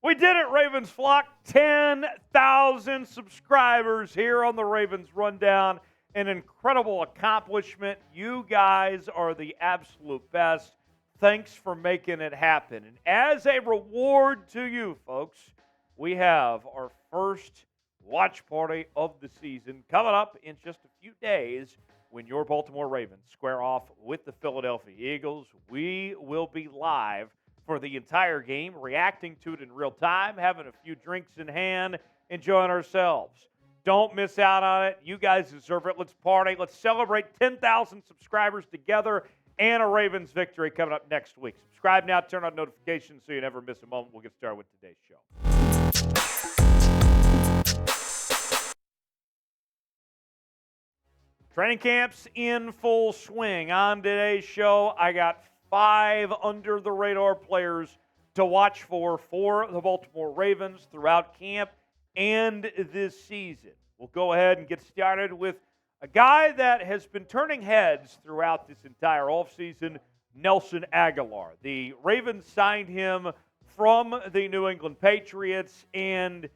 We did it, Ravens flock. 10,000 subscribers here on the Ravens Rundown. An incredible accomplishment. You guys are the absolute best. Thanks for making it happen. And as a reward to you folks, we have our first watch party of the season coming up in just a few days when your Baltimore Ravens square off with the Philadelphia Eagles. We will be live for the entire game, reacting to it in real time, having a few drinks in hand, enjoying ourselves. Don't miss out on it. You guys deserve it. Let's party. Let's celebrate 10,000 subscribers together and a Ravens victory coming up next week. Subscribe now, turn on notifications so you never miss a moment. We'll get started with today's show. Training camp's in full swing. On today's show, I got 5 under-the-radar players to watch for the Baltimore Ravens throughout camp and this season. We'll go ahead and get started with a guy that has been turning heads throughout this entire offseason, Nelson Agholor. The Ravens signed him from the New England Patriots, and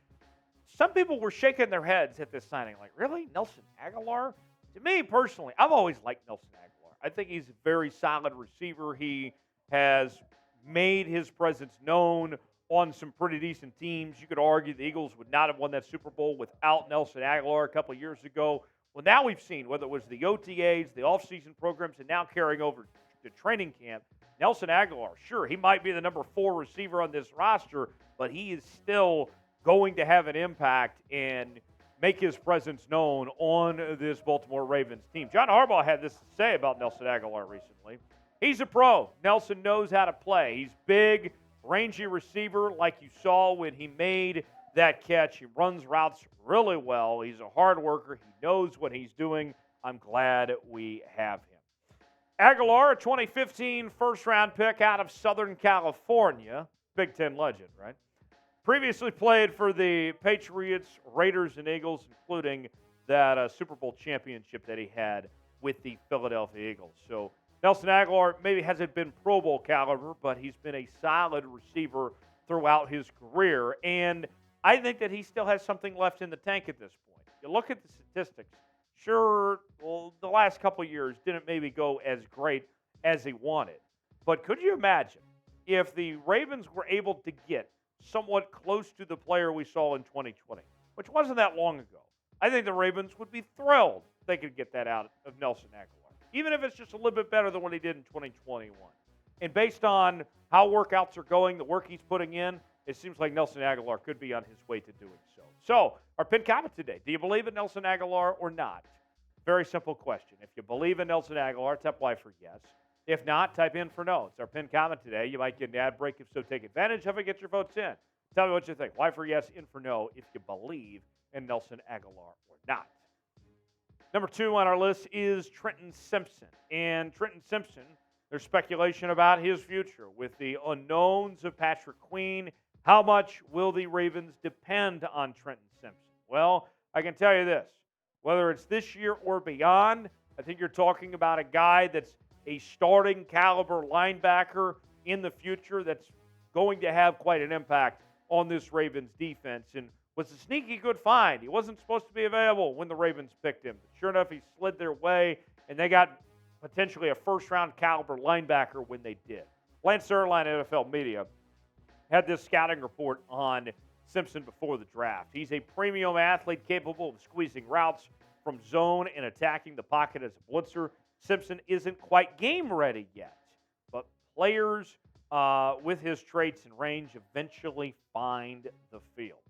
some people were shaking their heads at this signing. Like, really? Nelson Agholor? To me, personally, I've always liked Nelson Agholor. I think he's a very solid receiver. He has made his presence known on some pretty decent teams. You could argue the Eagles would not have won that Super Bowl without Nelson Agholor a couple of years ago. Well, now we've seen, whether it was the OTAs, the offseason programs, and now carrying over to training camp, Nelson Agholor, sure, he might be the number 4 receiver on this roster, but he is still going to have an impact and make his presence known on this Baltimore Ravens team. John Harbaugh had this to say about Nelson Agholor recently. He's a pro. Nelson knows how to play. He's big, rangy receiver like you saw when he made that catch. He runs routes really well. He's a hard worker. He knows what he's doing. I'm glad we have him. Agholor, a 2015 first-round pick out of Southern California. Big Ten legend, right? Previously played for the Patriots, Raiders, and Eagles, including that Super Bowl championship that he had with the Philadelphia Eagles. So Nelson Agholor maybe hasn't been Pro Bowl caliber, but he's been a solid receiver throughout his career. And I think that he still has something left in the tank at this point. You look at the statistics. Sure, well, the last couple of years didn't maybe go as great as he wanted. But could you imagine if the Ravens were able to get somewhat close to the player we saw in 2020, which wasn't that long ago? I think the Ravens would be thrilled if they could get that out of Nelson Agholor, even if it's just a little bit better than what he did in 2021. And based on how workouts are going, the work he's putting in, it seems like Nelson Agholor could be on his way to doing so. So, our pinned comment today, do you believe in Nelson Agholor or not? Very simple question. If you believe in Nelson Agholor, type Y for yes. If not, type in for no. It's our pinned comment today. You might get an ad break. If so, take advantage of it. Get your votes in. Tell me what you think. Y for yes, in for no, if you believe in Nelson Agholor or not. Number 2 on our list is Trenton Simpson. And Trenton Simpson, there's speculation about his future with the unknowns of Patrick Queen. How much will the Ravens depend on Trenton Simpson? Well, I can tell you this. Whether it's this year or beyond, I think you're talking about a guy that's a starting caliber linebacker in the future that's going to have quite an impact on this Ravens defense, and was a sneaky good find. He wasn't supposed to be available when the Ravens picked him. But sure enough, he slid their way, and they got potentially a first-round caliber linebacker when they did. Lance Zierlein, NFL Media, had this scouting report on Simpson before the draft. He's a premium athlete capable of squeezing routes from zone and attacking the pocket as a blitzer. Simpson isn't quite game ready yet, but players with his traits and range eventually find the field.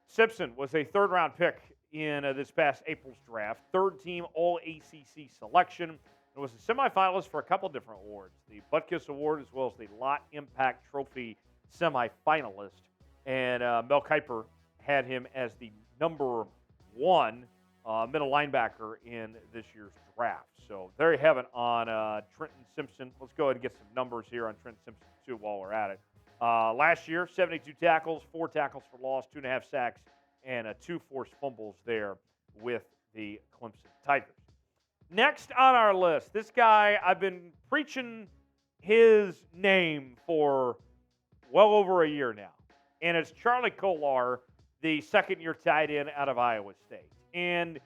Simpson was a third-round pick in this past April's draft, third-team All-ACC selection, and was a semifinalist for a couple different awards, the Butkus Award as well as the Lott Impact Trophy semifinalist. And Mel Kiper had him as the number 1 middle linebacker in this year's draft. So there you have it on Trenton Simpson. Let's go ahead and get some numbers here on Trenton Simpson, too, while we're at it. Last year, 72 tackles, 4 tackles for loss, 2.5 sacks, and 2 forced fumbles there with the Clemson Tigers. Next on our list, this guy, I've been preaching his name for well over a year now. And it's Charlie Kolar, the second-year tight end out of Iowa State. And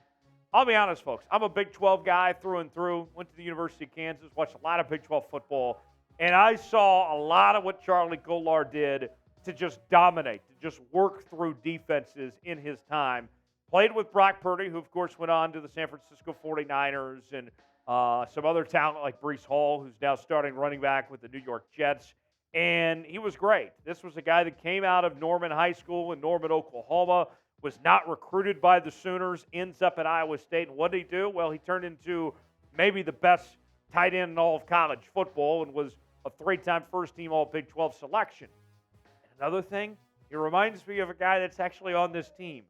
I'll be honest, folks, I'm a Big 12 guy through and through. Went to the University of Kansas, watched a lot of Big 12 football, and I saw a lot of what Charlie Kolar did to just dominate, to just work through defenses in his time. Played with Brock Purdy, who, of course, went on to the San Francisco 49ers, and some other talent like Breece Hall, who's now starting running back with the New York Jets. And he was great. This was a guy that came out of Norman High School in Norman, Oklahoma, was not recruited by the Sooners, ends up at Iowa State. And what did he do? Well, he turned into maybe the best tight end in all of college football and was a three-time first-team All-Big 12 selection. And another thing, he reminds me of a guy that's actually on this team.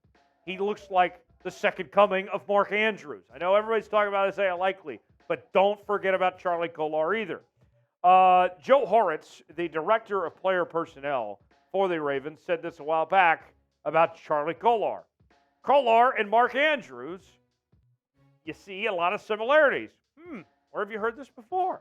He looks like the second coming of Mark Andrews. I know everybody's talking about Isaiah Likely, but don't forget about Charlie Kolar either. Joe Horitz, the director of player personnel for the Ravens, said this a while back about Charlie Kolar. Kolar and Mark Andrews, you see a lot of similarities. Where have you heard this before?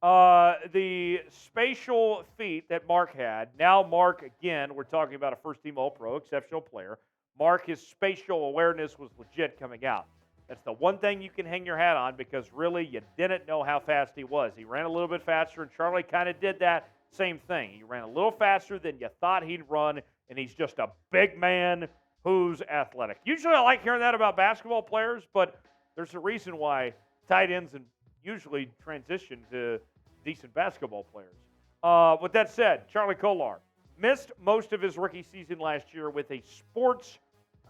The spatial feat that Mark had, now Mark, again, we're talking about a first-team All-Pro, exceptional player. Mark, his spatial awareness was legit coming out. That's the one thing you can hang your hat on because really you didn't know how fast he was. He ran a little bit faster, and Charlie kind of did that same thing. He ran a little faster than you thought he'd run, and he's just a big man who's athletic. Usually I like hearing that about basketball players, but there's a reason why tight ends and usually transition to decent basketball players. With that said, Charlie Kolar missed most of his rookie season last year with a sports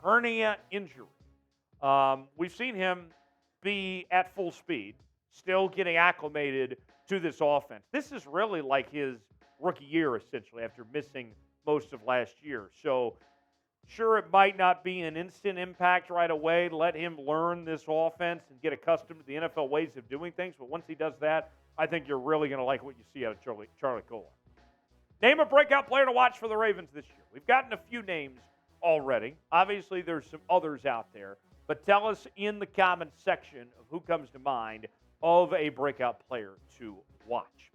hernia injury. We've seen him be at full speed, still getting acclimated to this offense. This is really like his rookie year, essentially, after missing most of last year. So, sure, it might not be an instant impact right away. Let him learn this offense and get accustomed to the NFL ways of doing things. But once he does that, I think you're really going to like what you see out of Charlie Kolar. Name a breakout player to watch for the Ravens this year. We've gotten a few names already. Obviously, there's some others out there. But tell us in the comments section of who comes to mind of a breakout player to watch.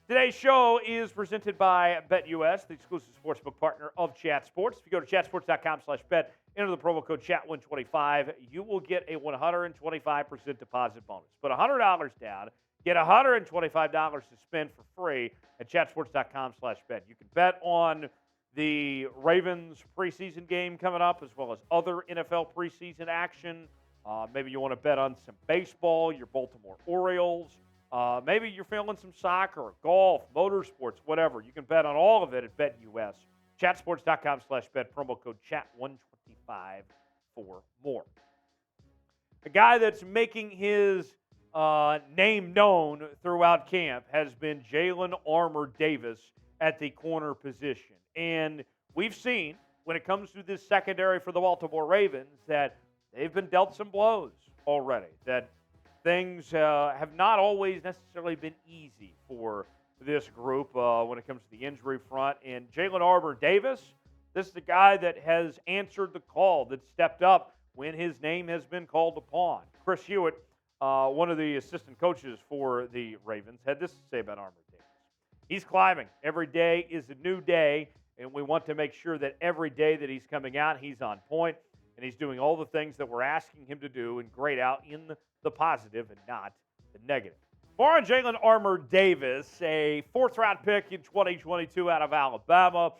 Today's show is presented by BetUS, the exclusive sportsbook partner of Chat Sports. If you go to chatsports.com/bet, enter the promo code CHAT125, you will get a 125% deposit bonus. Put $100 down, get $125 to spend for free at chatsports.com/bet. You can bet on the Ravens preseason game coming up, as well as other NFL preseason action. Maybe you want to bet on some baseball, your Baltimore Orioles. Maybe you're feeling some soccer, golf, motorsports, whatever. You can bet on all of it at BetUS. Chatsports.com/bet, promo code CHAT125 for more. A guy that's making his name known throughout camp has been Jalyn Armour-Davis at the corner position. And we've seen, when it comes to this secondary for the Baltimore Ravens, that they've been dealt some blows already, that things have not always necessarily been easy for this group when it comes to the injury front. And Jalyn Armour-Davis, this is the guy that has answered the call, that stepped up when his name has been called upon. Chris Hewitt, one of the assistant coaches for the Ravens, had this to say about Armour-Davis. He's climbing. Every day is a new day, and we want to make sure that every day that he's coming out, he's on point, and he's doing all the things that we're asking him to do and grade out in the positive and not the negative. More on Jalyn Armour-Davis, a fourth-round pick in 2022 out of Alabama.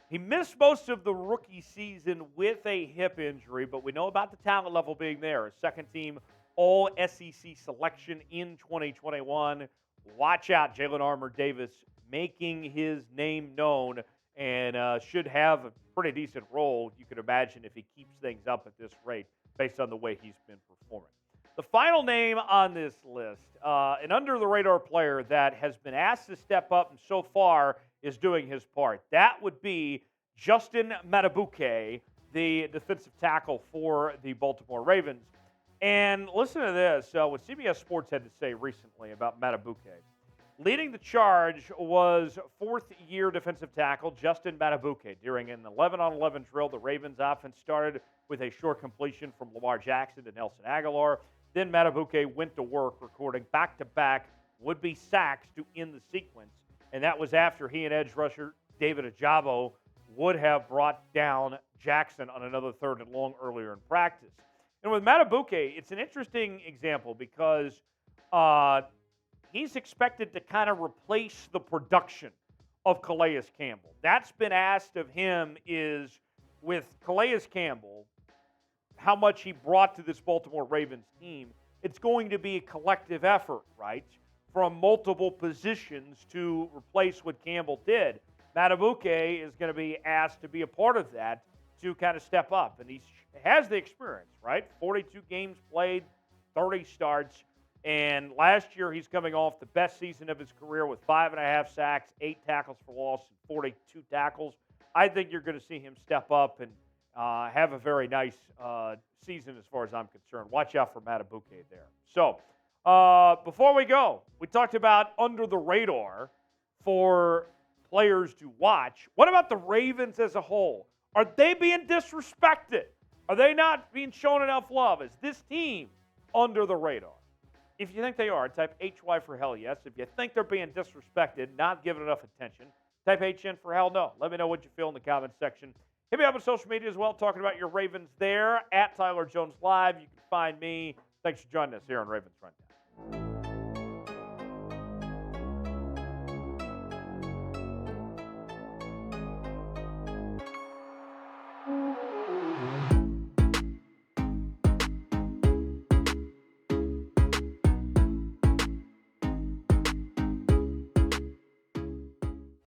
He missed most of the rookie season with a hip injury, but we know about the talent level being there. A second-team All-SEC selection in 2021. Watch out, Jalyn Armour-Davis making his name known and should have a pretty decent role, you could imagine, if he keeps things up at this rate based on the way he's been performing. The final name on this list, an under-the-radar player that has been asked to step up and so far is doing his part. That would be Justin Madubuike, the defensive tackle for the Baltimore Ravens. And listen to this, what CBS Sports had to say recently about Madubuike. Leading the charge was fourth-year defensive tackle Justin Madubuike. During an 11-on-11 drill, the Ravens offense started with a short completion from Lamar Jackson to Nelson Agholor. Then Madubuike went to work recording back-to-back would-be sacks to end the sequence, and that was after he and edge rusher David Ajabo would have brought down Jackson on another 3rd and long earlier in practice. And with Madubuike, it's an interesting example because he's expected to kind of replace the production of Calais Campbell. That's been asked of him is with Calais Campbell, how much he brought to this Baltimore Ravens team. It's going to be a collective effort, right, from multiple positions to replace what Campbell did. Madubuike is going to be asked to be a part of that to kind of step up. And he has the experience, right? 42 games played, 30 starts. And last year, he's coming off the best season of his career with 5.5 sacks, 8 tackles for loss, and 42 tackles. I think you're going to see him step up and have a very nice season as far as I'm concerned. Watch out for Madubuike there. So, before we go, we talked about under the radar for players to watch. What about the Ravens as a whole? Are they being disrespected? Are they not being shown enough love? Is this team under the radar? If you think they are, type HY for hell yes. If you think they're being disrespected, not given enough attention, type HN for hell no. Let me know what you feel in the comments section. Hit me up on social media as well, talking about your Ravens there, at Tyler Jones Live. You can find me. Thanks for joining us here on Ravens Rundown.